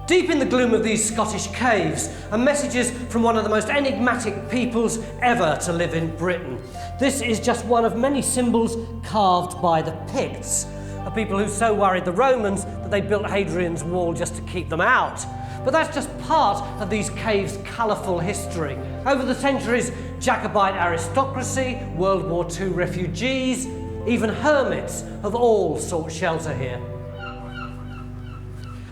Deep in the gloom of these Scottish caves are messages from one of the most enigmatic peoples ever to live in Britain. This is just one of many symbols carved by the Picts, a people who so worried the Romans that they built Hadrian's wall just to keep them out. But that's just part of these caves' colourful history. Over the centuries, Jacobite aristocracy, World War II refugees, even hermits have all sought shelter here.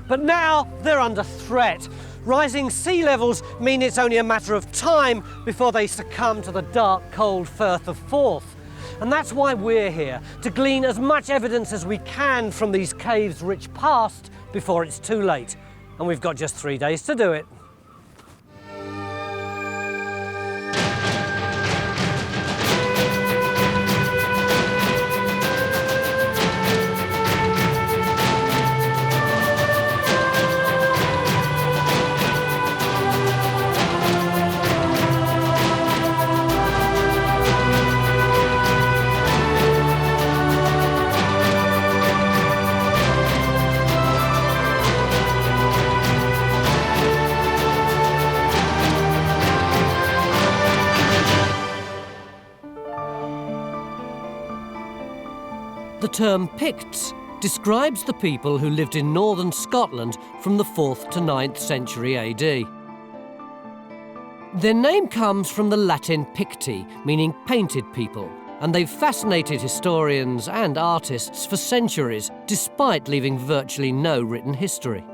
But now they're under threat. Rising sea levels mean it's only a matter of time before they succumb to the dark, cold Firth of Forth. And that's why we're here, to glean as much evidence as we can from these caves' rich past before it's too late. And we've got just 3 days to do it. The term Picts describes the people who lived in northern Scotland from the 4th to 9th century AD. Their name comes from the Latin picti, meaning painted people, and they've fascinated historians and artists for centuries, despite leaving virtually no written history.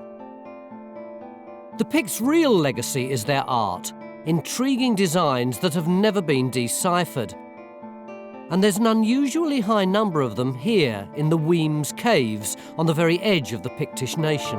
The Picts' real legacy is their art, intriguing designs that have never been deciphered. And there's an unusually high number of them here in the Wemyss Caves on the very edge of the Pictish nation.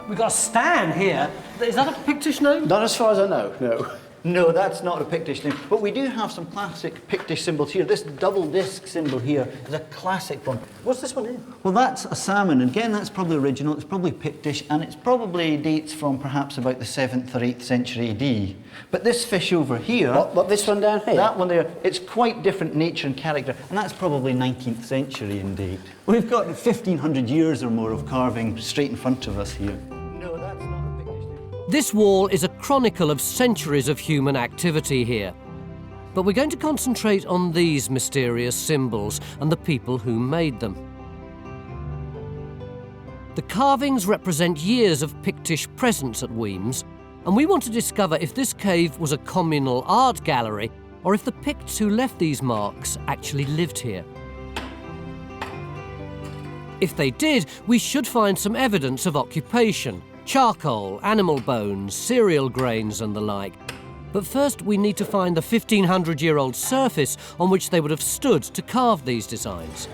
We've got a stand here. Is that a Pictish name? Not as far as I know, no. No, that's not a Pictish name. But we do have some classic Pictish symbols here. This double disc symbol here is a classic one. What's this one here? Well, that's a salmon. Again, that's probably original. It's probably Pictish, and it's probably dates from perhaps about the 7th or 8th century AD. But this fish over here... What, this one down here? That one there, it's quite different nature and character, and that's probably 19th century in date. We've got 1,500 years or more of carving straight in front of us here. No, that's not a Pictish name. This wall is a chronicle of centuries of human activity here. But we're going to concentrate on these mysterious symbols and the people who made them. The carvings represent years of Pictish presence at Wemyss, and we want to discover if this cave was a communal art gallery or if the Picts who left these marks actually lived here. If they did, we should find some evidence of occupation: charcoal, animal bones, cereal grains and the like. But first we need to find the 1,500-year-old surface on which they would have stood to carve these designs.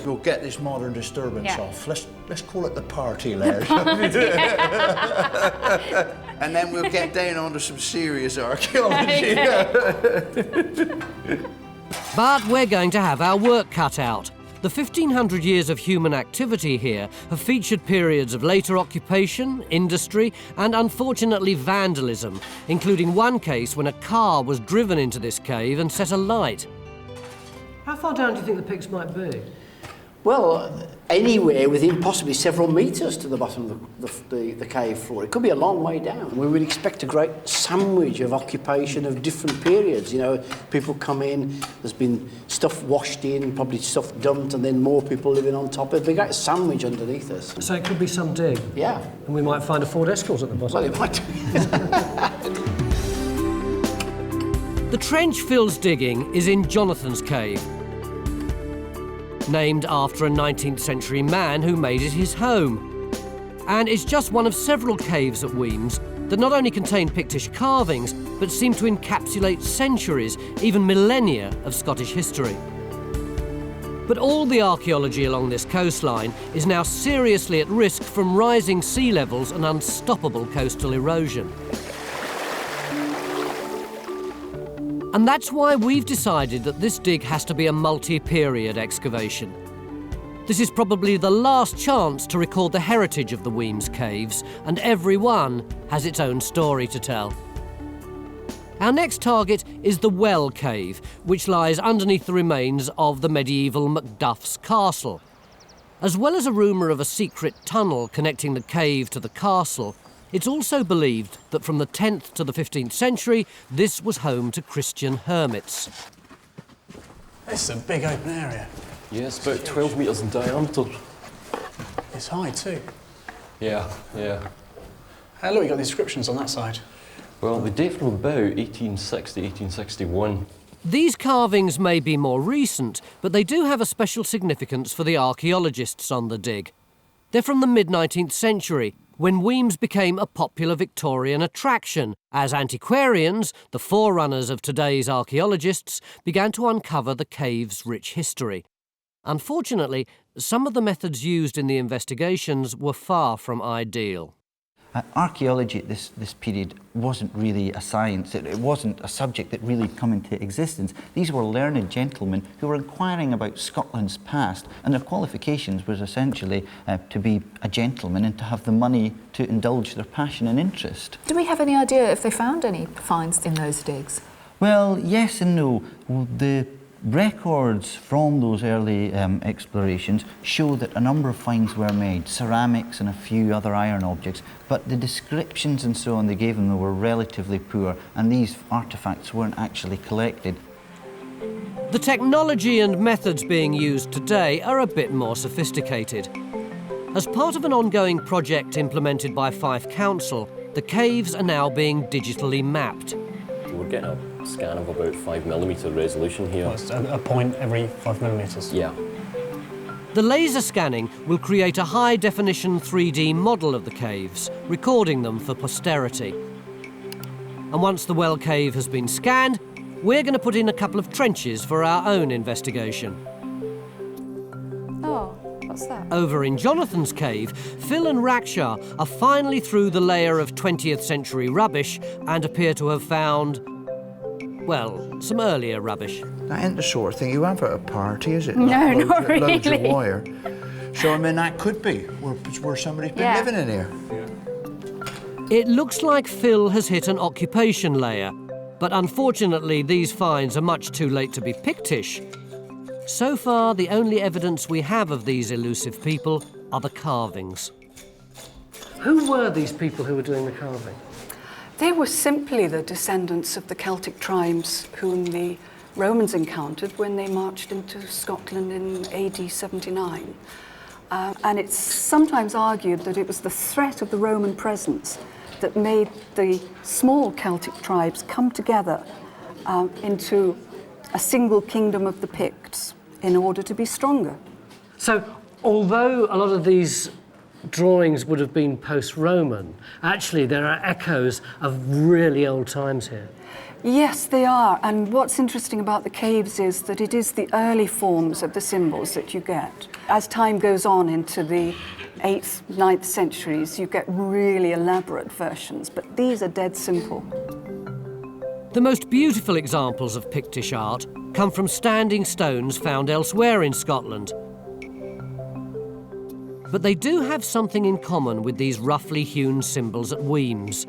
We'll get this modern disturbance off. Let's call it the party, lads. And then we'll get down onto some serious archaeology. But we're going to have our work cut out. The 1,500 years of human activity here have featured periods of later occupation, industry, and unfortunately vandalism, including one case when a car was driven into this cave and set alight. How far down do you think the Picts might be? Well, anywhere within possibly several metres to the bottom of the cave floor. It could be a long way down. We would expect a great sandwich of occupation of different periods. You know, people come in, there's been stuff washed in, probably stuff dumped, and then more people living on top. It'd be a great sandwich underneath us. So it could be some dig? Yeah. And we might find a Ford Escort at the bottom. Well, it might be. The trench Phil's digging is in Jonathan's Cave, named after a 19th century man who made it his home. And it's just one of several caves at Wemyss that not only contain Pictish carvings, but seem to encapsulate centuries, even millennia, of Scottish history. But all the archaeology along this coastline is now seriously at risk from rising sea levels and unstoppable coastal erosion. And that's why we've decided that this dig has to be a multi-period excavation. This is probably the last chance to record the heritage of the Wemyss Caves, and every one has its own story to tell. Our next target is the Well Cave, which lies underneath the remains of the medieval Macduff's Castle. As well as a rumour of a secret tunnel connecting the cave to the castle, it's also believed that from the 10th to the 15th century, this was home to Christian hermits. This is a big open area. Yeah, it's about 12 metres in diameter. It's high too. Yeah. Look, you got the inscriptions on that side. Well, they date from about 1860, 1861. These carvings may be more recent, but they do have a special significance for the archaeologists on the dig. They're from the mid-19th century, when Wemyss became a popular Victorian attraction, as antiquarians, the forerunners of today's archaeologists, began to uncover the cave's rich history. Unfortunately, some of the methods used in the investigations were far from ideal. Archaeology at this period wasn't really a science. It wasn't a subject that really had come into existence. These were learned gentlemen who were inquiring about Scotland's past, and their qualifications was essentially to be a gentleman and to have the money to indulge their passion and interest. Do we have any idea if they found any finds in those digs? Well, yes and no. The records from those early explorations show that a number of finds were made, ceramics and a few other iron objects, but the descriptions and so on they gave them were relatively poor, and these artefacts weren't actually collected. The technology and methods being used today are a bit more sophisticated. As part of an ongoing project implemented by Fife Council, the caves are now being digitally mapped. We're getting a scan of about 5mm resolution here. Well, it's a point every 5mm. Yeah. The laser scanning will create a high-definition 3D model of the caves, recording them for posterity. And once the well cave has been scanned, we're going to put in a couple of trenches for our own investigation. Oh, what's that? Over in Jonathan's cave, Phil and Raksha are finally through the layer of 20th century rubbish and appear to have found, well, some earlier rubbish. That ain't the sort of thing you have at a party, is it? No, Like not loads of really. wire. So, I mean, that could be where somebody's been living in here. It looks like Phil has hit an occupation layer, but unfortunately these finds are much too late to be Pictish. So far, the only evidence we have of these elusive people are the carvings. Who were these people who were doing the carving? They were simply the descendants of the Celtic tribes whom the Romans encountered when they marched into Scotland in AD 79. And it's sometimes argued that it was the threat of the Roman presence that made the small Celtic tribes come together into a single kingdom of the Picts in order to be stronger. So, although a lot of these drawings would have been post-Roman, actually there are echoes of really old times here. Yes, they are. And what's interesting about the caves is that it is the early forms of the symbols that you get. As time goes on into the 8th, 9th centuries, you get really elaborate versions, but these are dead simple. The most beautiful examples of Pictish art come from standing stones found elsewhere in Scotland. But they do have something in common with these roughly hewn symbols at Wemyss.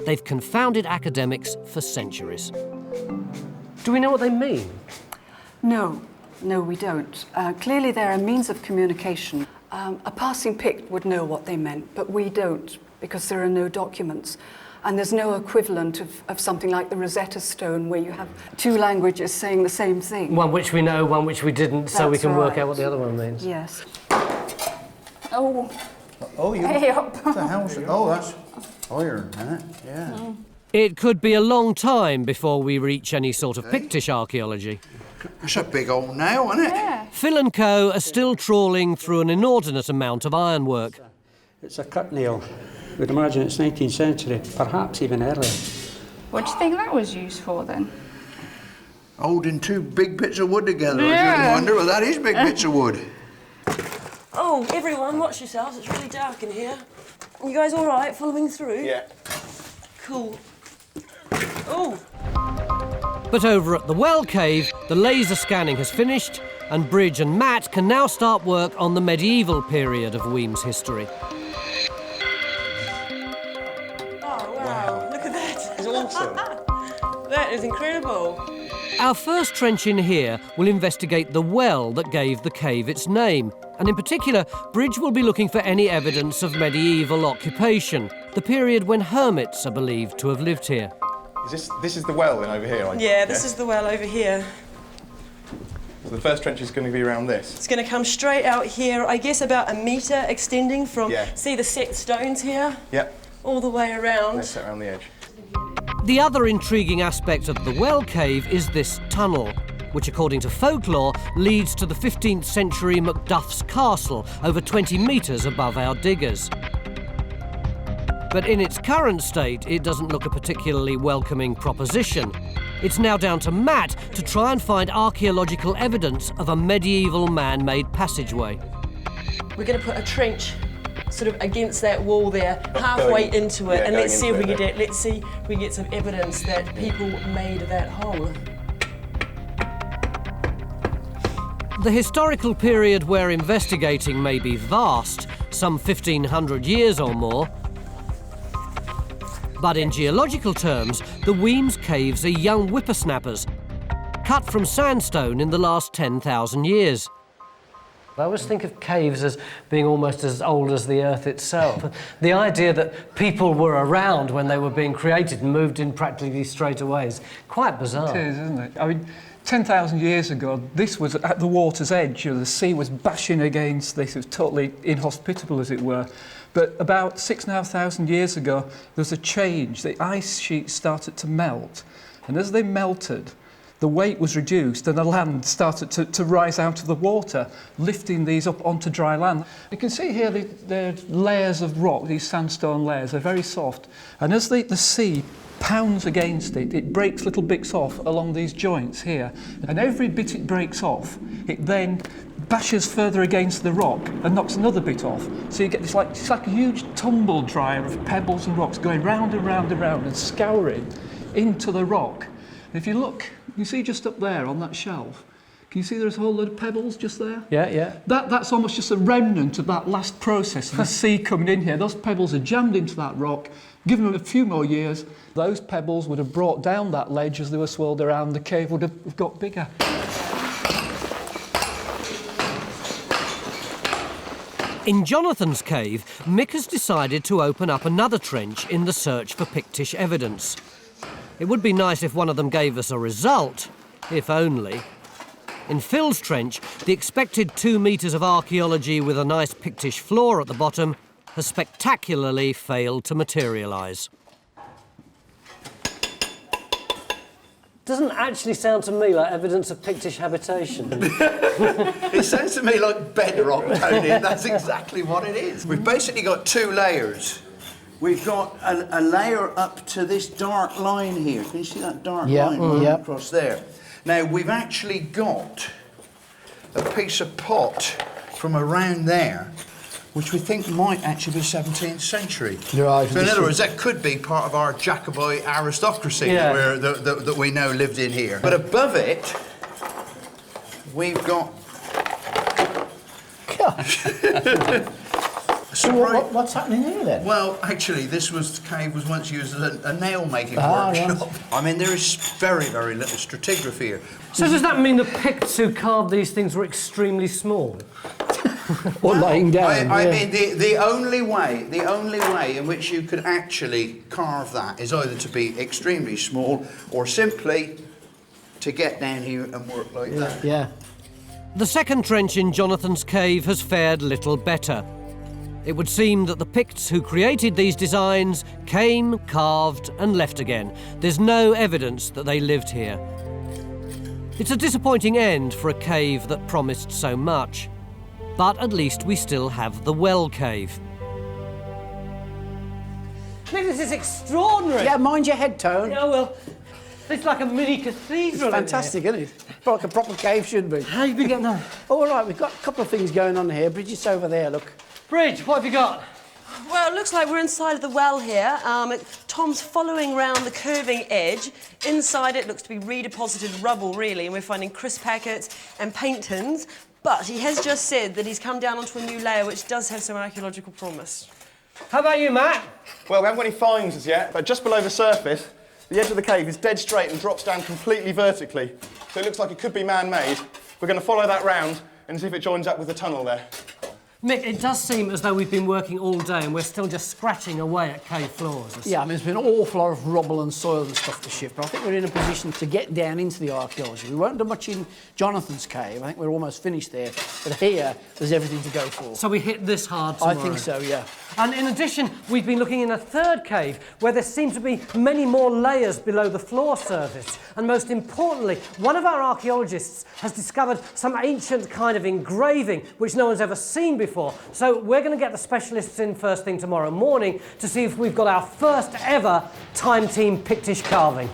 They've confounded academics for centuries. Do we know what they mean? No, we don't. Clearly they're a means of communication. A passing Pict would know what they meant, but we don't, because there are no documents. And there's no equivalent of something like the Rosetta Stone, where you have two languages saying the same thing. One which we know, one which we didn't, so we That's can work right. out what the other one means. Yes. Oh, Oh, you. hey up. What the hell's Oh, that's iron, isn't it? Yeah. It could be a long time before we reach any sort of Pictish archaeology. That's a big old nail, isn't it? Phil and co are still trawling through an inordinate amount of ironwork. It's a cut nail. We'd imagine it's 19th century, perhaps even earlier. What do you think that was used for then? Holding two big bits of wood together. I shouldn't wonder, but that is big bits of wood. Oh, everyone, watch yourselves. It's really dark in here. You guys all right, following through? Yeah. Cool. Oh! But over at the well cave, the laser scanning has finished, and Bridge and Matt can now start work on the medieval period of Wemyss history. Oh, wow. Look at that. It's awesome. That is incredible. Our first trench in here will investigate the well that gave the cave its name. And in particular, Bridge will be looking for any evidence of medieval occupation, the period when hermits are believed to have lived here. This is the well then over here? Yeah, this is the well over here. So the first trench is going to be around this? It's going to come straight out here, I guess about a metre extending from, see the set stones here? Yep. All the way around. Let's set around the edge. The other intriguing aspect of the well cave is this tunnel, which according to folklore leads to the 15th century Macduff's Castle, over 20 metres above our diggers. But in its current state, it doesn't look a particularly welcoming proposition. It's now down to Matt to try and find archaeological evidence of a medieval man-made passageway. We're going to put a trench sort of against that wall there, halfway into it, and let's see if we get some evidence that people made that hole. The historical period we're investigating may be vast, some 1,500 years or more. But in geological terms, the Wemyss Caves are young whippersnappers, cut from sandstone in the last 10,000 years. I always think of caves as being almost as old as the Earth itself. The idea that people were around when they were being created and moved in practically straight away is quite bizarre. It is, isn't it? I mean, 10,000 years ago, this was at the water's edge. You know, the sea was bashing against this. It was totally inhospitable, as it were. But about 6,500 years ago, there was a change. The ice sheets started to melt. And as they melted, the weight was reduced and the land started to rise out of the water, lifting these up onto dry land. You can see here the layers of rock, these sandstone layers, are very soft. And as the sea pounds against it, it breaks little bits off along these joints here. And every bit it breaks off, it then bashes further against the rock and knocks another bit off. So you get this it's like a huge tumble dryer of pebbles and rocks going round and round and round and scouring into the rock. And if you look, you see just up there on that shelf, can you see there's a whole load of pebbles just there? Yeah, yeah. That's almost just a remnant of that last process of the sea coming in here. Those pebbles are jammed into that rock. Given them a few more years, those pebbles would have brought down that ledge as they were swirled around. The cave would have got bigger. In Jonathan's cave, Mick has decided to open up another trench in the search for Pictish evidence. It would be nice if one of them gave us a result, if only. In Phil's trench, the expected 2 metres of archaeology with a nice Pictish floor at the bottom has spectacularly failed to materialise. Doesn't actually sound to me like evidence of Pictish habitation. It sounds to me like bedrock, Tony, and that's exactly what it is. We've basically got 2 layers. We've got a layer up to this dark line here. Can you see that dark line running across there? Now, we've actually got a piece of pot from around there, which we think might actually be 17th century. Right. So in other words, that could be part of our Jacobite aristocracy that we know lived in here. But above it, we've got... So what's happening here then? Well, actually, the cave was once used as a nail-making workshop. Right. I mean, there is very, very little stratigraphy here. So does that mean the Picts who carved these things were extremely small? Or lying down? I mean, the only way in which you could actually carve that is either to be extremely small or simply to get down here and work like that. Yeah. The second trench in Jonathan's cave has fared little better. It would seem that the Picts who created these designs came, carved and left again. There's no evidence that they lived here. It's a disappointing end for a cave that promised so much. But at least we still have the well cave. This is extraordinary. Yeah, mind your head, Tone. Yeah, well, it's like a mini cathedral. It's fantastic, isn't it? Like a proper cave should be. How have you been getting on? All right, we've got a couple of things going on here. Bridget's over there, look. Bridge, what have you got? Well, it looks like we're inside of the well here. Tom's following round the curving edge. Inside it looks to be redeposited rubble, really, and we're finding crisp packets and paint tins. But he has just said that he's come down onto a new layer which does have some archaeological promise. How about you, Matt? Well, we haven't got any finds as yet, but just below the surface, The edge of the cave is dead straight and drops down completely vertically. So it looks like it could be man-made. We're going to follow that round and see if it joins up with the tunnel there. Mick, it does seem as though we've been working all day and we're still just scratching away at cave floors. Yeah, I mean, there's been an awful lot of rubble and soil and stuff to shift, but I think we're in a position to get down into the archaeology. We won't do much in Jonathan's cave. I think we're almost finished there. But here, there's everything to go for. So we hit this hard tomorrow? I think so, yeah. And in addition, we've been looking in a third cave where there seem to be many more layers below the floor surface. And most importantly, one of our archaeologists has discovered some ancient kind of engraving which no one's ever seen before. So we're going to get the specialists in first thing tomorrow morning to see if we've got our first ever Time Team Pictish carving.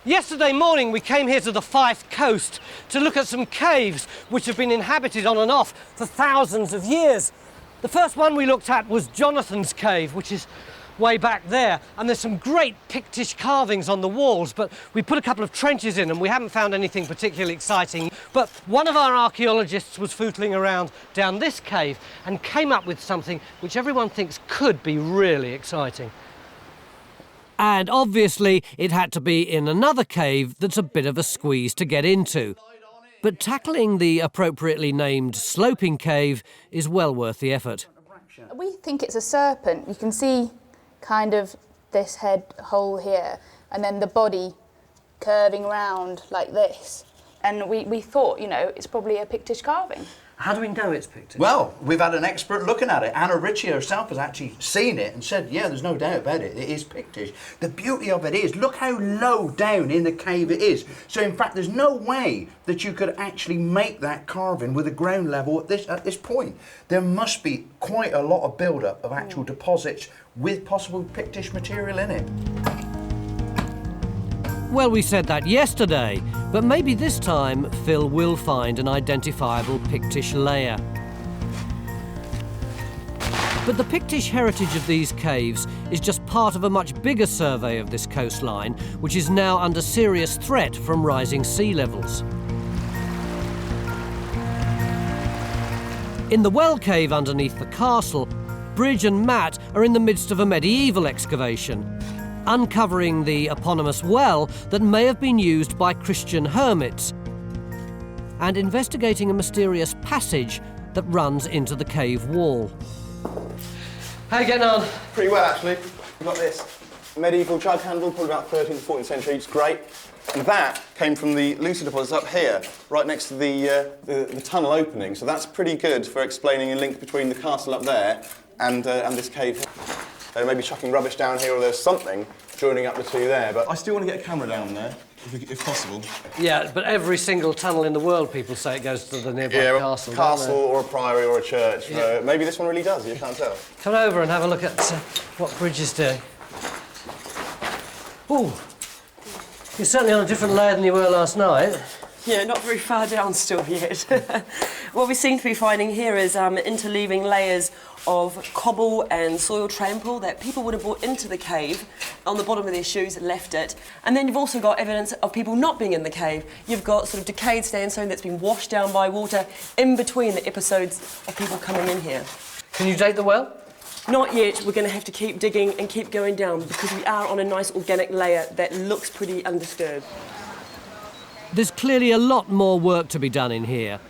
Yesterday morning we came here to the Fife coast to look at some caves which have been inhabited on and off for thousands of years. The first one we looked at was Jonathan's cave, which is way back there, and there's some great Pictish carvings on the walls, but we put a couple of trenches in and we haven't found anything particularly exciting. But one of our archaeologists was footling around down this cave and came up with something which everyone thinks could be really exciting. And obviously it had to be in another cave that's a bit of a squeeze to get into. But tackling the appropriately named sloping cave is well worth the effort. We think it's a serpent. You can see kind of this head hole here, and then the body curving around like this. And we thought, you know, it's probably a Pictish carving. How do we know it's Pictish? Well, we've had an expert looking at it. Ritchie herself has actually seen it and said, yeah, there's no doubt about it, it is Pictish. The beauty of it is, look how low down in the cave it is. So in fact, there's no way that you could actually make that carving with a ground level at this point. There must be quite a lot of build-up of actual deposits with possible Pictish material in it. Well, we said that yesterday, but maybe this time Phil will find an identifiable Pictish layer. But the Pictish heritage of these caves is just part of a much bigger survey of this coastline, which is now under serious threat from rising sea levels. In the well cave underneath the castle, Bridge and Matt are in the midst of a medieval excavation, uncovering the eponymous well that may have been used by Christian hermits and investigating a mysterious passage that runs into the cave wall. How are you getting on? Pretty well, actually. We've got this medieval jug handle, probably about 13th, 14th century. It's great. And that came from the Lucy deposits up here, right next to the tunnel opening. So that's pretty good for explaining a link between the castle up there and this cave. They may be chucking rubbish down here, or there's something joining up the two there, but I still want to get a camera down there, if possible. Yeah, but every single tunnel in the world, people say it goes to the nearby castle. Castle or a priory or a church. Yeah. Maybe this one really does, you can't tell. Come over and have a look at what Bridge is doing. Ooh, you're certainly on a different layer than you were last night. Yeah, not very far down still yet. What we seem to be finding here is interleaving layers of cobble and soil trample that people would have brought into the cave on the bottom of their shoes and left it. And then you've also got evidence of people not being in the cave. You've got sort of decayed sandstone that's been washed down by water in between the episodes of people coming in here. Can you date the well? Not yet. We're going to have to keep digging and keep going down because we are on a nice organic layer that looks pretty undisturbed. There's clearly a lot more work to be done in here,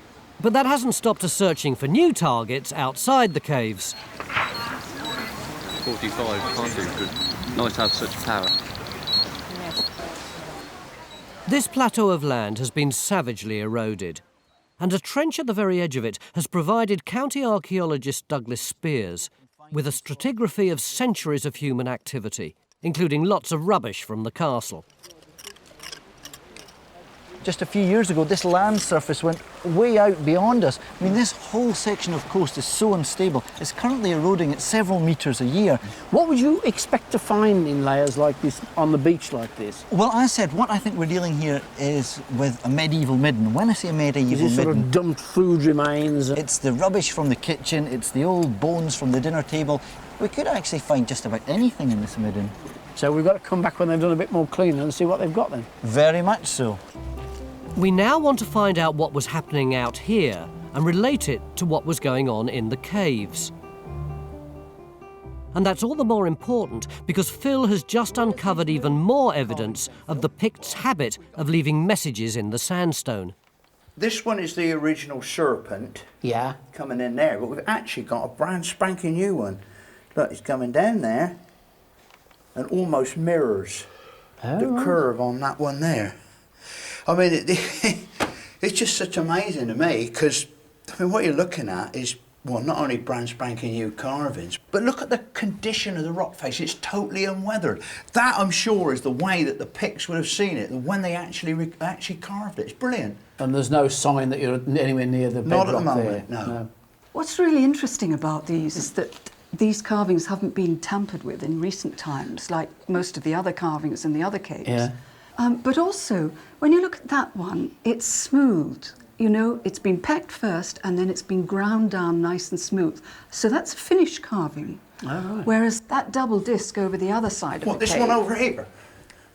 but that hasn't stopped us searching for new targets outside the caves. 45 can't do good. Nice to have such power. This plateau of land has been savagely eroded, and a trench at the very edge of it has provided county archaeologist Douglas Speirs with a stratigraphy of centuries of human activity, including lots of rubbish from the castle. Just a few years ago, this land surface went way out beyond us. I mean, this whole section of coast is so unstable. It's currently eroding at several metres a year. What would you expect to find in layers like this on the beach like this? Well, I said what I think we're dealing here is with a medieval midden. When I say a medieval midden, sort of dumped food remains. It's the rubbish from the kitchen, it's the old bones from the dinner table. We could actually find just about anything in this midden. So we've got to come back when they've done a bit more cleaning and see what they've got then. Very much so. We now want to find out what was happening out here and relate it to what was going on in the caves. And that's all the more important because Phil has just uncovered even more evidence of the Picts' habit of leaving messages in the sandstone. This one is the original serpent. Yeah. Coming in there, but we've actually got a brand spanking new one. Look, it's coming down there and almost mirrors the curve on that one there. I mean, it's just such amazing to me because, I mean, what you're looking at is, well, not only brand spanking new carvings, but look at the condition of the rock face. It's totally unweathered. That, I'm sure, is the way that the Picts would have seen it when they actually carved it. It's brilliant. And there's no sign that you're anywhere near the bedrock. Not at the moment, there. no. What's really interesting about these is that these carvings haven't been tampered with in recent times, like most of the other carvings in the other caves. Yeah. But also, when you look at that one, it's smooth. You know, it's been pecked first and then it's been ground down nice and smooth. So that's finished carving. Oh, right. Whereas that double disc over the other side of What, the this cave... one over here?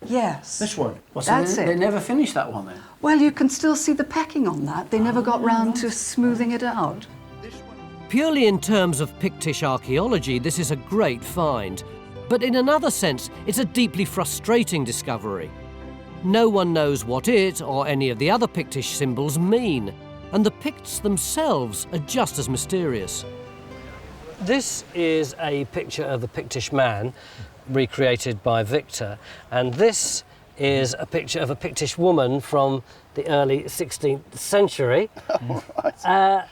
Yes. This one? Well, That's they never finished that one then? Well, you can still see the pecking on that. They never got round to smoothing it out. Purely in terms of Pictish archaeology, this is a great find. But in another sense, it's a deeply frustrating discovery. No one knows what it or any of the other Pictish symbols mean, and the Picts themselves are just as mysterious. This is a picture of a Pictish man, recreated by Victor, and this is a picture of a Pictish woman from the early 16th century. I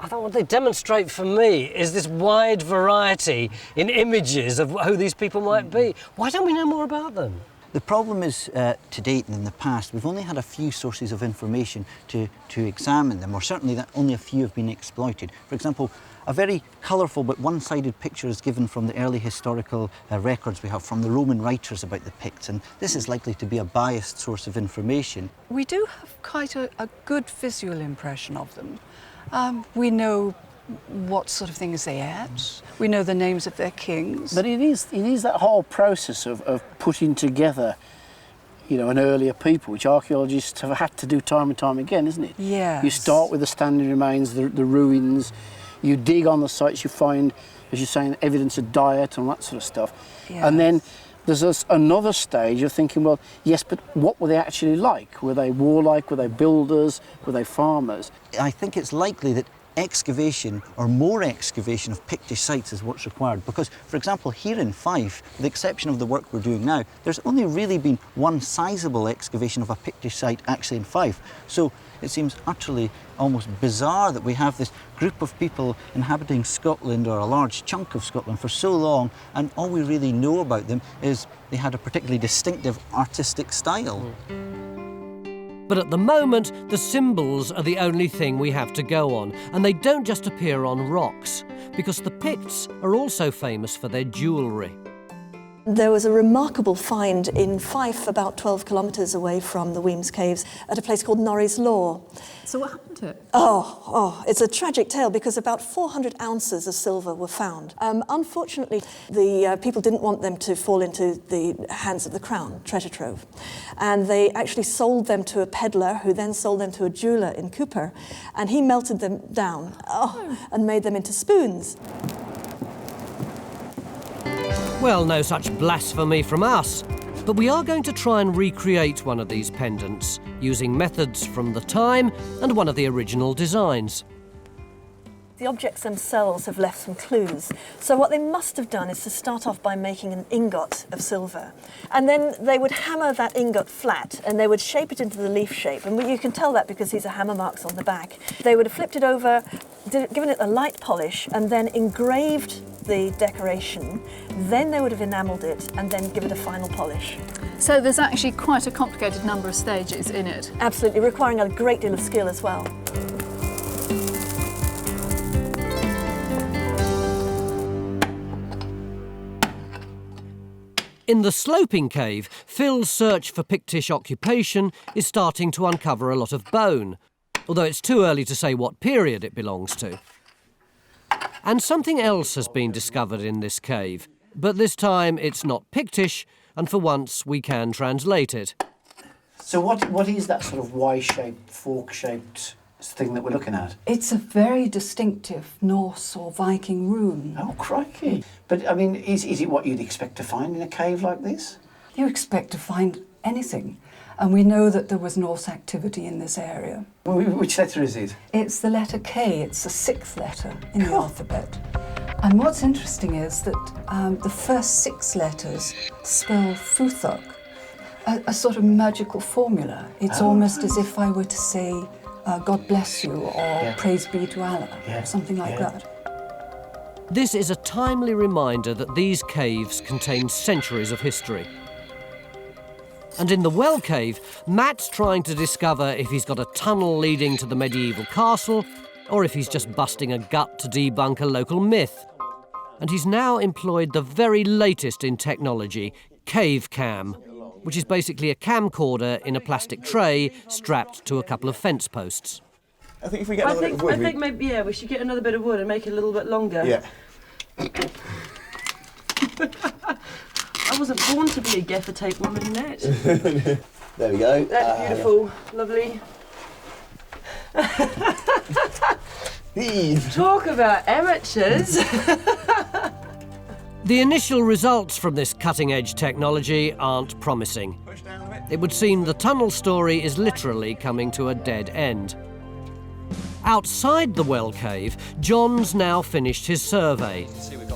thought what they demonstrate for me is this wide variety in images of who these people might be. Why don't we know more about them? The problem is, to date and in the past, we've only had a few sources of information to examine them, or certainly that only a few have been exploited. For example, a very colourful but one-sided picture is given from the early historical records we have from the Roman writers about the Picts, and this is likely to be a biased source of information. We do have quite a good visual impression of them. We know what sort of things they ate. We know the names of their kings. But it is that whole process of putting together, you know, an earlier people, which archaeologists have had to do time and time again, isn't it? Yes. You start with the standing remains, the ruins, you dig on the sites, you find, as you're saying, evidence of diet and that sort of stuff. Yes. And then there's another stage of thinking, well, yes, but what were they actually like? Were they warlike? Were they builders? Were they farmers? I think it's likely that excavation, or more excavation of Pictish sites is what's required, because, for example, here in Fife, with the exception of the work we're doing now, there's only really been one sizable excavation of a Pictish site actually in Fife. So it seems utterly almost bizarre that we have this group of people inhabiting Scotland, or a large chunk of Scotland, for so long, and all we really know about them is they had a particularly distinctive artistic style. But at the moment, the symbols are the only thing we have to go on, and they don't just appear on rocks, because the Picts are also famous for their jewellery. There was a remarkable find in Fife, about 12 kilometres away from the Wemyss Caves, at a place called Norrie's Law. So what happened to it? It's a tragic tale because about 400 ounces of silver were found. Unfortunately, the people didn't want them to fall into the hands of the Crown treasure trove. And they actually sold them to a peddler, who then sold them to a jeweller in Cooper, and he melted them down and made them into spoons. Well, no such blasphemy from us, but we are going to try and recreate one of these pendants, using methods from the time and one of the original designs. The objects themselves have left some clues. So what they must have done is to start off by making an ingot of silver. And then they would hammer that ingot flat and they would shape it into the leaf shape. And you can tell that because these are hammer marks on the back. They would have flipped it over, given it a light polish, and then engraved the decoration. Then they would have enamelled it and then give it a final polish. So there's actually quite a complicated number of stages in it. Absolutely, requiring a great deal of skill as well. In the sloping cave, Phil's search for Pictish occupation is starting to uncover a lot of bone, although it's too early to say what period it belongs to. And something else has been discovered in this cave, but this time it's not Pictish, and for once we can translate it. So what is that sort of Y-shaped, fork-shaped thing that we're looking at? It's a very distinctive Norse or Viking rune. Oh, crikey. But, I mean, is it what you'd expect to find in a cave like this? You expect to find anything. And we know that there was Norse activity in this area. Which letter is it? It's the letter K. It's the 6th letter in the alphabet. And what's interesting is that the first 6 letters spell Futhok, a sort of magical formula. It's almost as if I were to say, God bless you, or praise be to Allah, or something like that. This is a timely reminder that these caves contain centuries of history. And in the well cave, Matt's trying to discover if he's got a tunnel leading to the medieval castle, or if he's just busting a gut to debunk a local myth. And he's now employed the very latest in technology, cave cam, which is basically a camcorder in a plastic tray strapped to a couple of fence posts. I think if we get another bit of wood... I think maybe, yeah, we should get another bit of wood and make it a little bit longer. Yeah. I wasn't born to be a gaffer tape woman, Nat. There we go. That's beautiful, lovely. Talk about amateurs. The initial results from this cutting-edge technology aren't promising. It would seem the tunnel story is literally coming to a dead end. Outside the well cave, John's now finished his survey,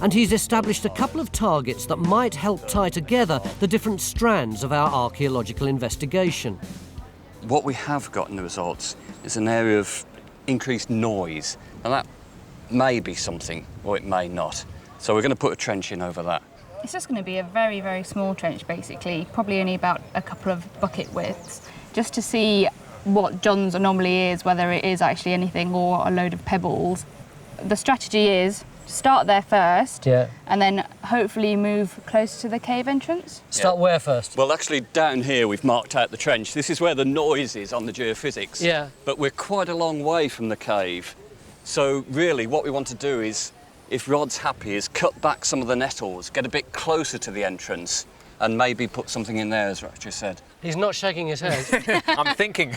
and he's established a couple of targets that might help tie together the different strands of our archaeological investigation. What we have got in the results is an area of increased noise, and that may be something, or it may not. So we're going to put a trench in over that. It's just going to be a very, very small trench, basically, probably only about a couple of bucket widths, just to see what John's anomaly is, whether it is actually anything or a load of pebbles. The strategy is start there first, and then hopefully move close to the cave entrance. Start where first? Well, actually, down here we've marked out the trench. This is where the noise is on the geophysics. Yeah. But we're quite a long way from the cave. So really, what we want to do is, if Rod's happy, is cut back some of the nettles, get a bit closer to the entrance, and maybe put something in there, as Ritchie said. He's not shaking his head. I'm thinking.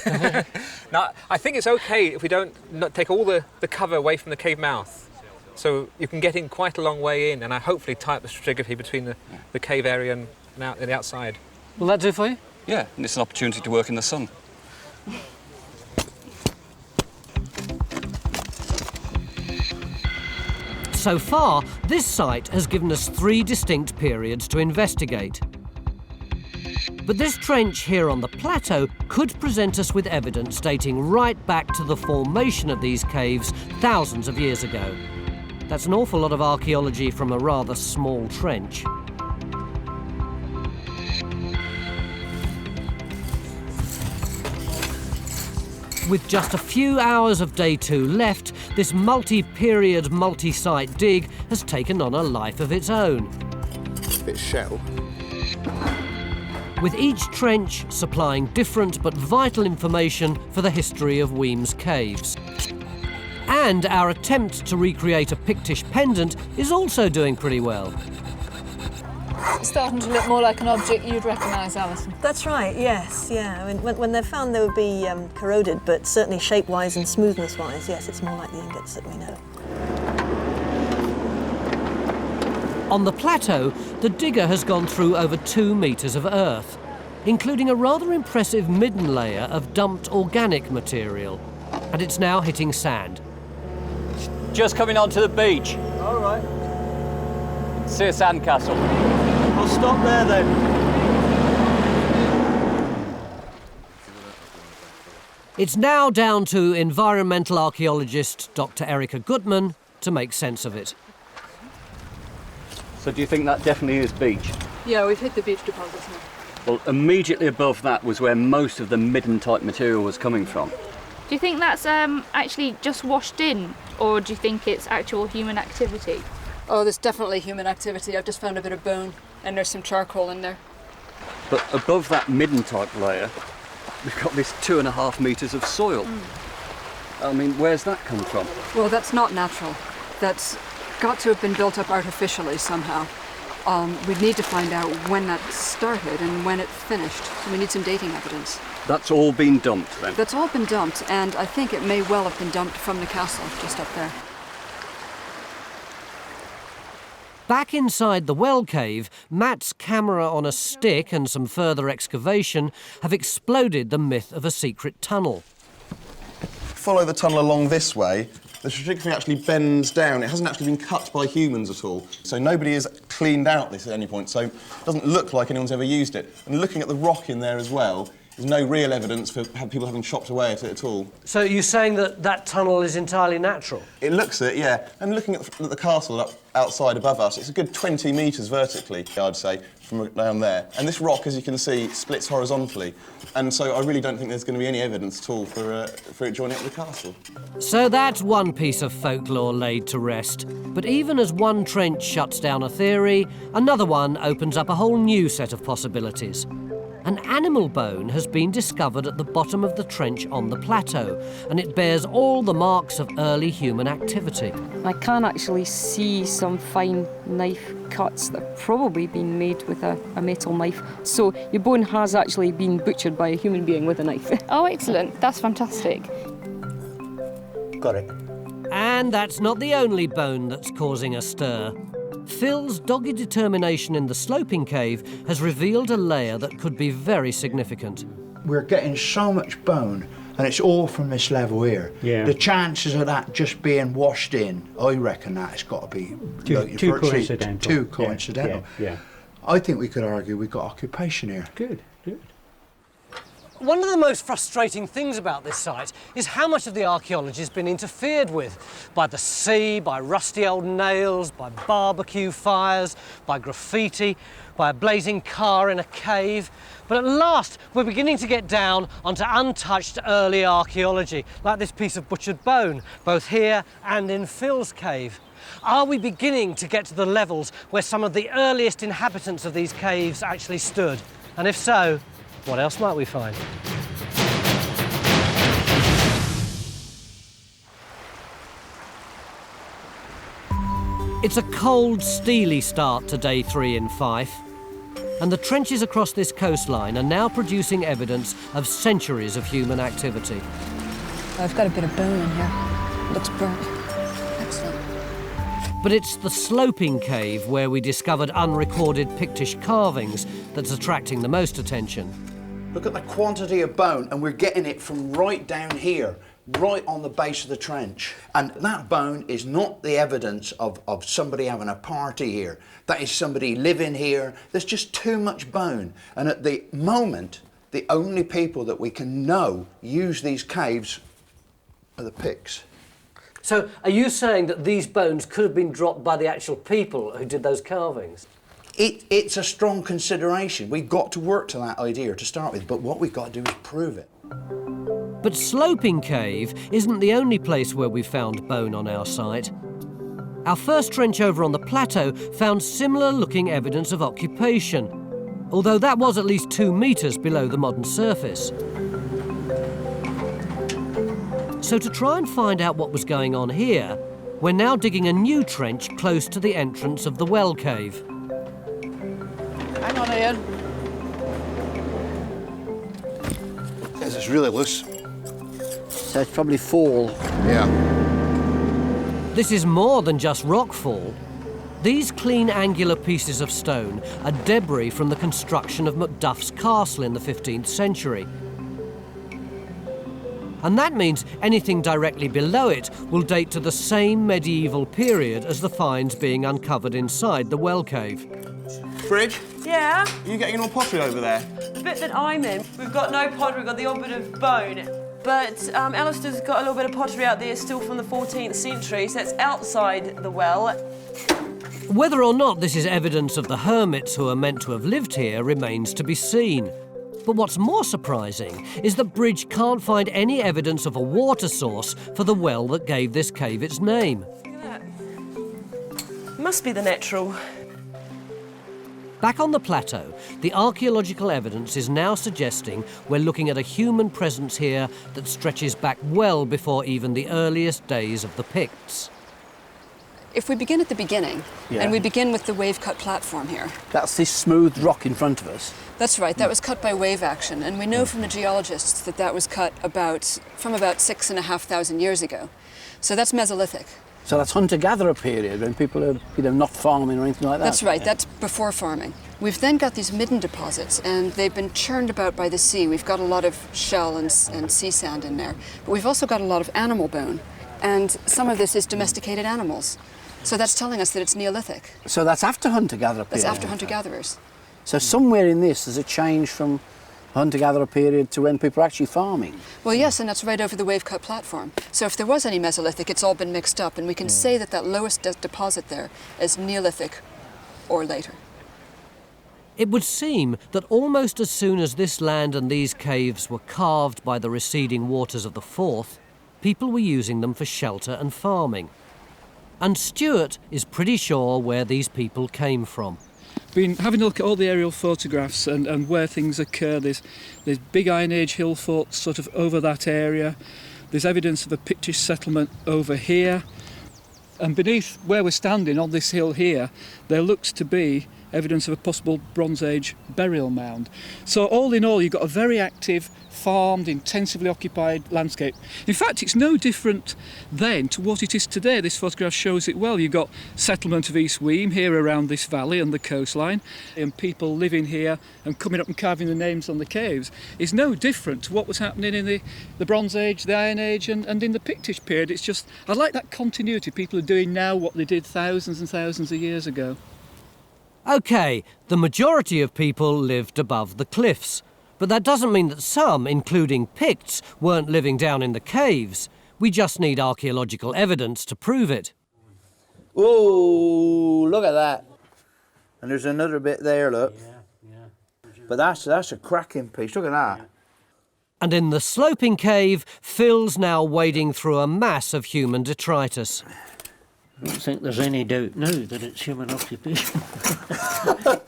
Now, I think it's okay if we don't take all the cover away from the cave mouth. So you can get in quite a long way in, and I hopefully tie up the stratigraphy between the cave area and the outside. Will that do for you? Yeah, and it's an opportunity to work in the sun. So far, this site has given us 3 distinct periods to investigate. But this trench here on the plateau could present us with evidence dating right back to the formation of these caves thousands of years ago. That's an awful lot of archaeology from a rather small trench. With just a few hours of day 2 left, this multi-period, multi-site dig has taken on a life of its own. Bit shell. With each trench supplying different but vital information for the history of Wemyss Caves. And our attempt to recreate a Pictish pendant is also doing pretty well. It's starting to look more like an object you'd recognise, Alison. That's right, yes, yeah. I mean, when they're found, they would be corroded, but certainly shape-wise and smoothness-wise, yes, it's more like the ingots that we know. On the plateau, the digger has gone through over 2 metres of earth, including a rather impressive midden layer of dumped organic material, and it's now hitting sand. Just coming onto the beach. All right. See a sandcastle. We'll stop there then. It's now down to environmental archaeologist Dr. Erika Guttmann to make sense of it. So do you think that definitely is beach? Yeah, we've hit the beach deposits now. Well, immediately above that was where most of the midden-type material was coming from. Do you think that's actually just washed in, or do you think it's actual human activity? Oh, there's definitely human activity. I've just found a bit of bone, and there's some charcoal in there. But above that midden-type layer, we've got this 2.5 metres of soil. I mean, where's that come from? Well, that's not natural. That's got to have been built up artificially somehow. We'd need to find out when that started and when it finished. So we need some dating evidence. That's all been dumped then? That's all been dumped, and I think it may well have been dumped from the castle, just up there. Back inside the well cave, Matt's camera on a stick and some further excavation have exploded the myth of a secret tunnel. Follow the tunnel along this way. The stratigraphy actually bends down. It hasn't actually been cut by humans at all. So nobody has cleaned out this at any point, so it doesn't look like anyone's ever used it. And looking at the rock in there as well, there's no real evidence for people having chopped away at it at all. So you're saying that that tunnel is entirely natural? It looks it, yeah. And looking at the castle outside above us, it's a good 20 metres vertically, I'd say, from down there. And this rock, as you can see, splits horizontally. And so I really don't think there's going to be any evidence at all for it joining up with the castle. So that's one piece of folklore laid to rest. But even as one trench shuts down a theory, another one opens up a whole new set of possibilities. An animal bone has been discovered at the bottom of the trench on the plateau, and it bears all the marks of early human activity. I can actually see some fine knife cuts that have probably been made with a metal knife. So your bone has actually been butchered by a human being with a knife. Oh, excellent. That's fantastic. Got it. And that's not the only bone that's causing a stir. Phil's dogged determination in the sloping cave has revealed a layer that could be very significant. We're getting so much bone, and it's all from this level here. Yeah. The chances of that just being washed in, I reckon that's got to be Too coincidental. Too coincidental. Yeah. I think we could argue we've got occupation here. Good. One of the most frustrating things about this site is how much of the archaeology has been interfered with by the sea, by rusty old nails, by barbecue fires, by graffiti, by a blazing car in a cave. But at last, we're beginning to get down onto untouched early archaeology, like this piece of butchered bone, both here and in Phil's cave. Are we beginning to get to the levels where some of the earliest inhabitants of these caves actually stood? And if so, what else might we find? It's a cold, steely start to day 3 in Fife, and the trenches across this coastline are now producing evidence of centuries of human activity. I've got a bit of bone in here. It looks burnt. Excellent. But it's the sloping cave where we discovered unrecorded Pictish carvings that's attracting the most attention. Look at the quantity of bone, and we're getting it from right down here, right on the base of the trench. And that bone is not the evidence of somebody having a party here. That is somebody living here. There's just too much bone. And at the moment, the only people that we can know use these caves are the Picts. So are you saying that these bones could have been dropped by the actual people who did those carvings? It's a strong consideration. We've got to work to that idea to start with, but what we've got to do is prove it. But Sloping Cave isn't the only place where we've found bone on our site. Our first trench over on the plateau found similar-looking evidence of occupation, although that was at least 2 metres below the modern surface. So to try and find out what was going on here, we're now digging a new trench close to the entrance of the well cave. Hang on, Ian. It's really loose. So it's probably fall. Yeah. This is more than just rockfall. These clean angular pieces of stone are debris from the construction of Macduff's castle in the 15th century. And that means anything directly below it will date to the same medieval period as the finds being uncovered inside the well cave. Bridge? Yeah? Are you getting any more pottery over there? The bit that I'm in, we've got no pottery, we've got the odd bit of bone. But Alistair's got a little bit of pottery out there still from the 14th century, so it's outside the well. Whether or not this is evidence of the hermits who are meant to have lived here remains to be seen. But what's more surprising is that Bridge can't find any evidence of a water source for the well that gave this cave its name. Look at that. Must be the natural. Back on the plateau, the archaeological evidence is now suggesting we're looking at a human presence here that stretches back well before even the earliest days of the Picts. If we begin at the beginning, and we begin with the wave-cut platform here. That's this smooth rock in front of us. That's right, that was cut by wave action, and we know from the geologists that that was cut from about 6,500 years ago. So that's Mesolithic. So that's hunter-gatherer period, when people are, not farming or anything like that. That's right, that's before farming. We've then got these midden deposits, and they've been churned about by the sea. We've got a lot of shell and sea sand in there, but we've also got a lot of animal bone, and some of this is domesticated animals. So that's telling us that it's Neolithic. So that's after hunter-gatherer period? That's after hunter-gatherers. So somewhere in this, there's a change from hunter-gatherer period to when people are actually farming. Well, yes, and that's right over the wave-cut platform. So if there was any Mesolithic, it's all been mixed up, and we can say that that lowest deposit there is Neolithic or later. It would seem that almost as soon as this land and these caves were carved by the receding waters of the Forth, people were using them for shelter and farming. And Stewart is pretty sure where these people came from. Been having a look at all the aerial photographs and where things occur. There's big Iron Age hill forts sort of over that area. There's evidence of a Pictish settlement over here. And beneath where we're standing on this hill here, there looks to be evidence of a possible Bronze Age burial mound. So all in all, you've got a very active, farmed, intensively occupied landscape. In fact, it's no different then to what it is today. This photograph shows it well. You've got settlement of East Weem here around this valley and the coastline, and people living here and coming up and carving the names on the caves. Is no different to what was happening in the Bronze Age, the Iron Age and in the Pictish period. It's just, I like that continuity. People are doing now what they did thousands and thousands of years ago. OK, the majority of people lived above the cliffs. But that doesn't mean that some, including Picts, weren't living down in the caves. We just need archaeological evidence to prove it. Whoa, look at that. And there's another bit there, look. But that's a cracking piece, look at that. And in the sloping cave, Phil's now wading through a mass of human detritus. I don't think there's any doubt now that it's human occupation.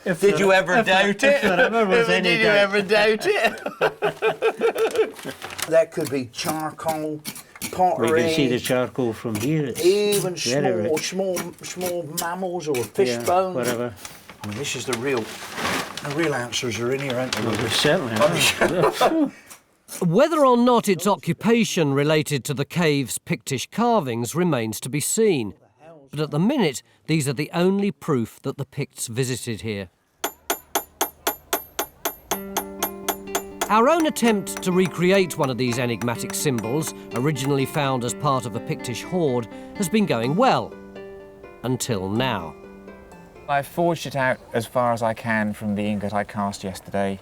Did you ever doubt it? If there ever was any Did you doubt. ever doubt it? That could be charcoal, pottery. We can see the charcoal from here. It's even very rich. small mammals or fish bones. Whatever. I mean, this is the real answers are in here, aren't they? Well, we certainly are. Whether or not its occupation related to the cave's Pictish carvings remains to be seen. But at the minute, these are the only proof that the Picts visited here. Our own attempt to recreate one of these enigmatic symbols, originally found as part of a Pictish hoard, has been going well. Until now. I've forged it out as far as I can from the ingot I cast yesterday,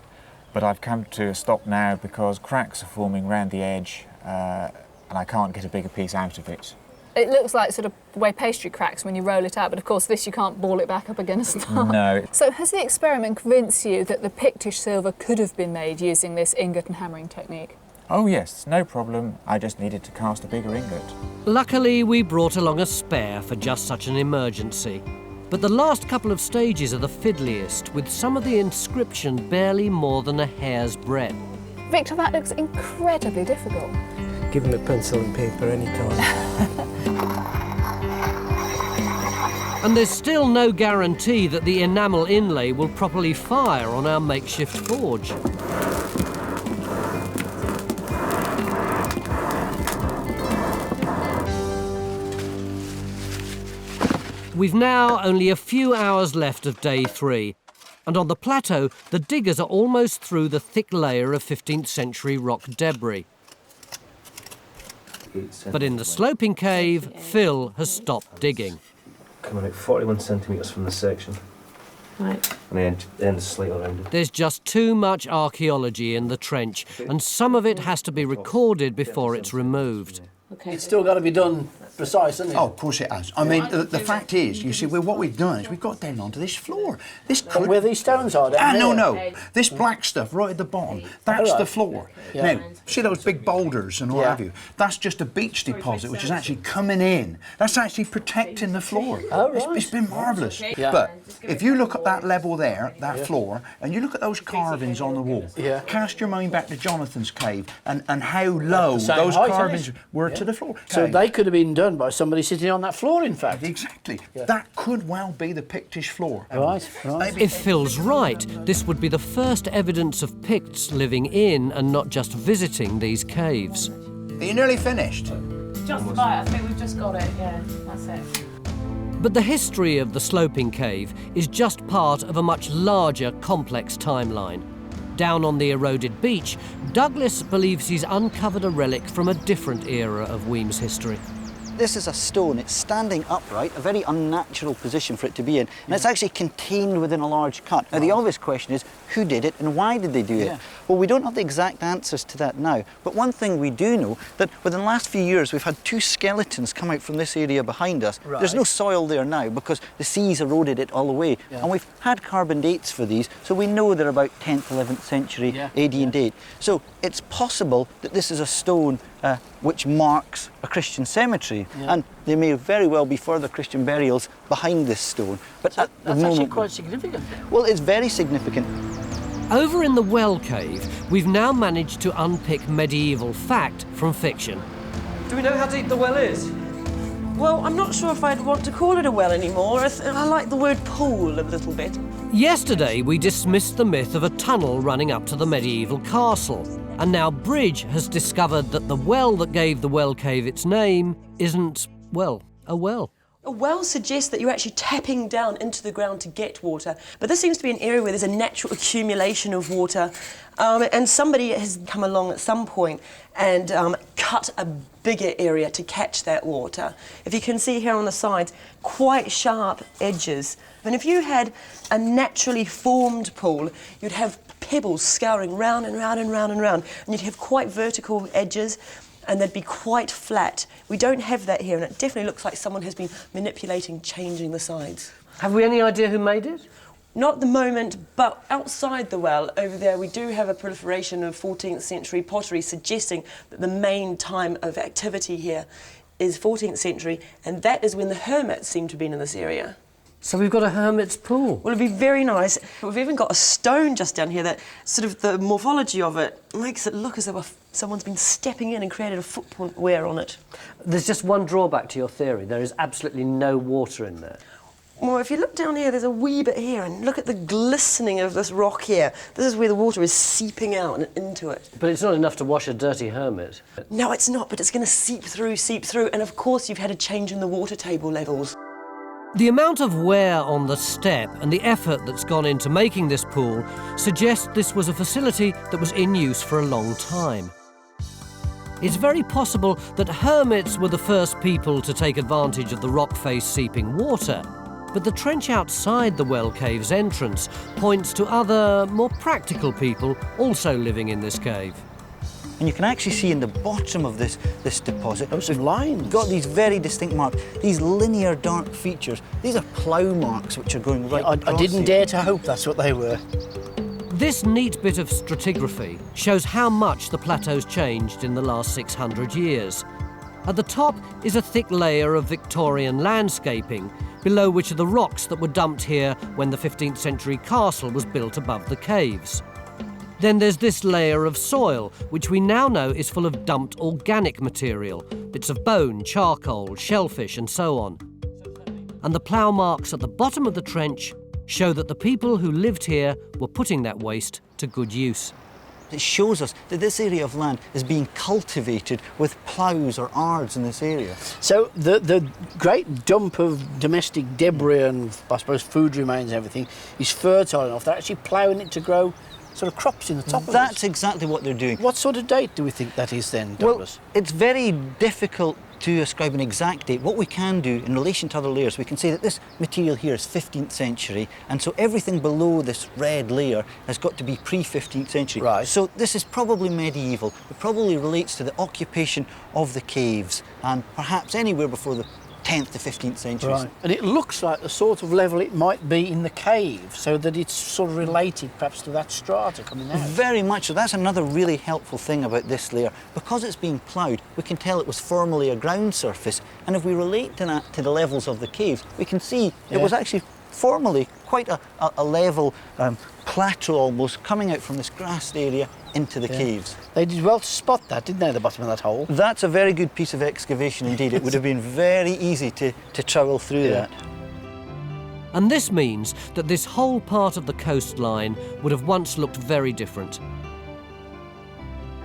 but I've come to a stop now because cracks are forming round the edge and I can't get a bigger piece out of it. It looks like sort of the way pastry cracks when you roll it out, but of course this you can't ball it back up against the star. No. So has the experiment convinced you that the Pictish silver could have been made using this ingot and hammering technique? Oh yes, no problem. I just needed to cast a bigger ingot. Luckily, we brought along a spare for just such an emergency. But the last couple of stages are the fiddliest, with some of the inscription barely more than a hair's breadth. Victor, that looks incredibly difficult. Give him a pencil and paper anytime. And there's still no guarantee that the enamel inlay will properly fire on our makeshift forge. We've now only a few hours left of day 3, and on the plateau, the diggers are almost through the thick layer of 15th century rock debris. But in the sloping cave, Phil has stopped digging. Coming out 41 centimetres from the section. Right. And the end is slightly rounded. There's just too much archaeology in the trench, and some of it has to be recorded before it's removed. Okay. It's still got to be done precise, isn't it? Oh, of course it has. I mean, the fact is, you see, well, what we've done is we've got down onto this floor. This could... Where these stones are down no, here? no. This black stuff right at the bottom, that's the floor. Yeah. Now, see those big boulders and what have you? That's just a beach deposit, which is actually coming in. That's actually protecting the floor. Oh, right. It's been marvellous. Yeah. But if you look at that level there, that floor, and you look at those carvings on the wall, cast your mind back to Jonathan's cave and how low The same those height, carvings isn't it? were to the floor. So they could have been done confirmed by somebody sitting on that floor, in fact. Exactly. That could well be the Pictish floor. Right. If Phil's right, this would be the first evidence of Picts living in and not just visiting these caves. Are you nearly finished? Just about. I think we've just got it. Yeah, that's it. But the history of the sloping cave is just part of a much larger, complex timeline. Down on the eroded beach, Douglas believes he's uncovered a relic from a different era of Wemyss history. This is a stone. It's standing upright, a very unnatural position for it to be in, and it's actually contained within a large cut. Now, the obvious question is, who did it and why did they do it? Well, we don't have the exact answers to that now, but one thing we do know, that within the last few years, we've had 2 skeletons come out from this area behind us. Right. There's no soil there now because the seas eroded it all away, and we've had carbon dates for these, so we know they're about 10th, 11th century AD in date. So it's possible that this is a stone which marks a Christian cemetery, and there may very well be further Christian burials behind this stone. But at the That's moment, actually quite significant. well, it's very significant. Over in the well cave, we've now managed to unpick medieval fact from fiction. Do we know how deep the well is? Well, I'm not sure if I'd want to call it a well anymore. I like the word pool a little bit. Yesterday, we dismissed the myth of a tunnel running up to the medieval castle. And now Bridge has discovered that the well that gave the well cave its name isn't, well, a well. A well suggests that you're actually tapping down into the ground to get water. But this seems to be an area where there's a natural accumulation of water. And somebody has come along at some point and cut a bigger area to catch that water. If you can see here on the sides, quite sharp edges. And if you had a naturally formed pool, you'd have pebbles scouring round and round and round and round, and you'd have quite vertical edges, and they'd be quite flat. We don't have that here, and it definitely looks like someone has been manipulating, changing the sides. Have we any idea who made it? Not at the moment, but outside the well, over there, we do have a proliferation of 14th century pottery, suggesting that the main time of activity here is 14th century, and that is when the hermits seem to have been in this area. So we've got a hermit's pool. Well, it'd be very nice. We've even got a stone just down here that sort of the morphology of it makes it look as though someone's been stepping in and created a footprint wear on it. There's just one drawback to your theory. There is absolutely no water in there. Well, if you look down here, there's a wee bit here, and look at the glistening of this rock here. This is where the water is seeping out and into it. But it's not enough to wash a dirty hermit. No, it's not, but it's going to seep through, and of course you've had a change in the water table levels. The amount of wear on the step and the effort that's gone into making this pool suggests this was a facility that was in use for a long time. It's very possible that hermits were the first people to take advantage of the rock face seeping water, but the trench outside the well cave's entrance points to other, more practical people also living in this cave. And you can actually see in the bottom of this deposit, some lines. Got these very distinct marks, these linear dark features. These are plough marks which are going right across. I didn't dare to hope that's what they were. This neat bit of stratigraphy shows how much the plateau's changed in the last 600 years. At the top is a thick layer of Victorian landscaping, below which are the rocks that were dumped here when the 15th century castle was built above the caves. Then there's this layer of soil, which we now know is full of dumped organic material, bits of bone, charcoal, shellfish, and so on. And the plough marks at the bottom of the trench show that the people who lived here were putting that waste to good use. It shows us that this area of land is being cultivated with ploughs or ards in this area. So the great dump of domestic debris and, I suppose, food remains and everything is fertile enough. They're actually ploughing it to grow sort of crops in the top of it. That's exactly what they're doing. What sort of date do we think that is then, Douglas? Well, it's very difficult to ascribe an exact date. What we can do in relation to other layers, we can say that this material here is 15th century, and so everything below this red layer has got to be pre-15th century. Right. So this is probably medieval. It probably relates to the occupation of the caves, and perhaps anywhere before the 10th to 15th centuries. Right. And it looks like the sort of level it might be in the cave, so that it's sort of related perhaps to that strata coming out. Very much so. That's another really helpful thing about this layer. Because it's being ploughed, we can tell it was formerly a ground surface, and if we relate to that to the levels of the caves, we can see it was actually formerly quite a level plateau almost coming out from this grassed area into the caves. They did well to spot that, didn't they, at the bottom of that hole? That's a very good piece of excavation indeed. It would have been very easy to travel through that. And this means that this whole part of the coastline would have once looked very different.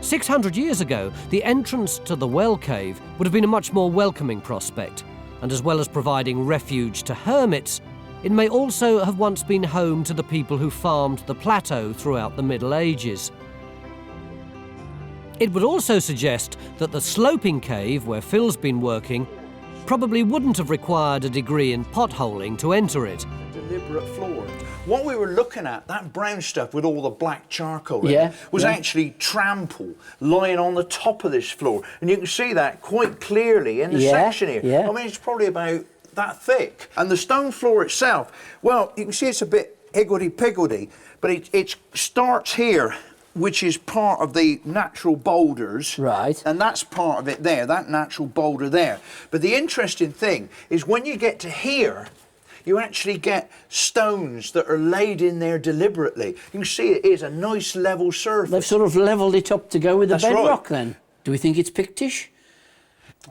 600 years ago, the entrance to the well cave would have been a much more welcoming prospect, and as well as providing refuge to hermits, it may also have once been home to the people who farmed the plateau throughout the Middle Ages. It would also suggest that the sloping cave where Phil's been working probably wouldn't have required a degree in potholing to enter it. Deliberate floor. What we were looking at, that brown stuff with all the black charcoal in Yeah, it, was actually trample lying on the top of this floor. And you can see that quite clearly in the section here. Yeah. I mean, it's probably about that thick. And the stone floor itself, well, you can see it's a bit higgledy-piggledy, but it starts here, which is part of the natural boulders. Right. And that's part of it there, that natural boulder there. But the interesting thing is when you get to here, you actually get stones that are laid in there deliberately. You can see it is a nice level surface. They've sort of levelled it up to go with the That's bedrock right. then. Do we think it's Pictish?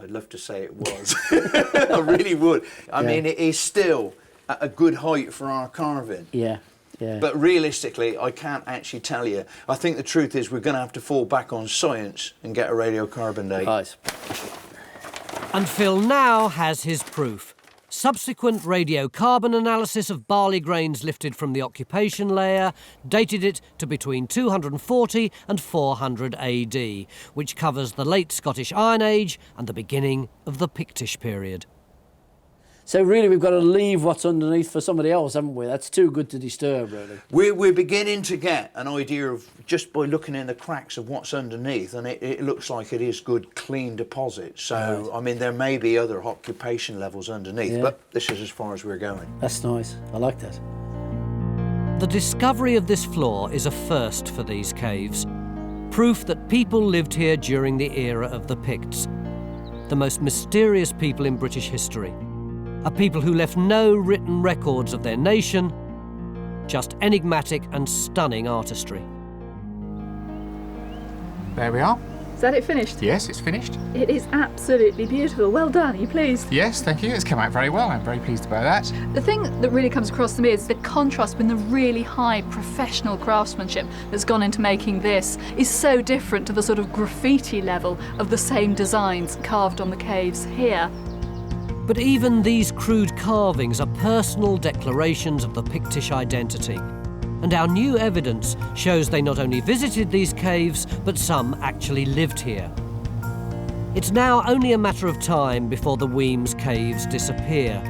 I'd love to say it was. I really would. I mean, it is still at a good height for our carving. Yeah. Yeah. But realistically, I can't actually tell you. I think the truth is we're going to have to fall back on science and get a radiocarbon date. Right. And Phil now has his proof. Subsequent radiocarbon analysis of barley grains lifted from the occupation layer dated it to between 240 and 400 AD, which covers the late Scottish Iron Age and the beginning of the Pictish period. So really we've got to leave what's underneath for somebody else, haven't we? That's too good to disturb, really. We're beginning to get an idea of, just by looking in the cracks of what's underneath, and it looks like it is good, clean deposit. So, I mean, there may be other occupation levels underneath, but this is as far as we're going. That's nice. I like that. The discovery of this floor is a first for these caves. Proof that people lived here during the era of the Picts, the most mysterious people in British history. A people who left no written records of their nation, just enigmatic and stunning artistry. There we are. Is that it finished? Yes, it's finished. It is absolutely beautiful. Well done. Are you pleased? Yes, thank you. It's come out very well. I'm very pleased about that. The thing that really comes across to me is the contrast with the really high professional craftsmanship that's gone into making this is so different to the sort of graffiti level of the same designs carved on the caves here. But even these crude carvings are personal declarations of the Pictish identity. And our new evidence shows they not only visited these caves, but some actually lived here. It's now only a matter of time before the Wemyss Caves disappear,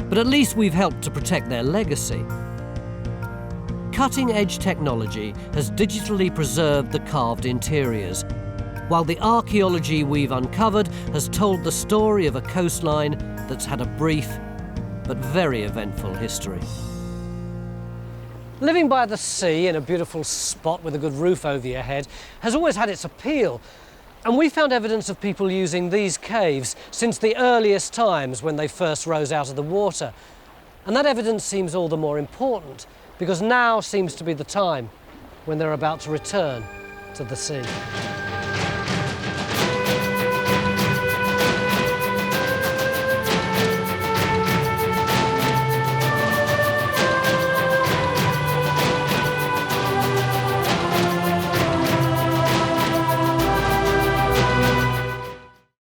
but at least we've helped to protect their legacy. Cutting-edge technology has digitally preserved the carved interiors, while the archaeology we've uncovered has told the story of a coastline that's had a brief but very eventful history. Living by the sea in a beautiful spot with a good roof over your head has always had its appeal. And we found evidence of people using these caves since the earliest times when they first rose out of the water. And that evidence seems all the more important because now seems to be the time when they're about to return to the sea.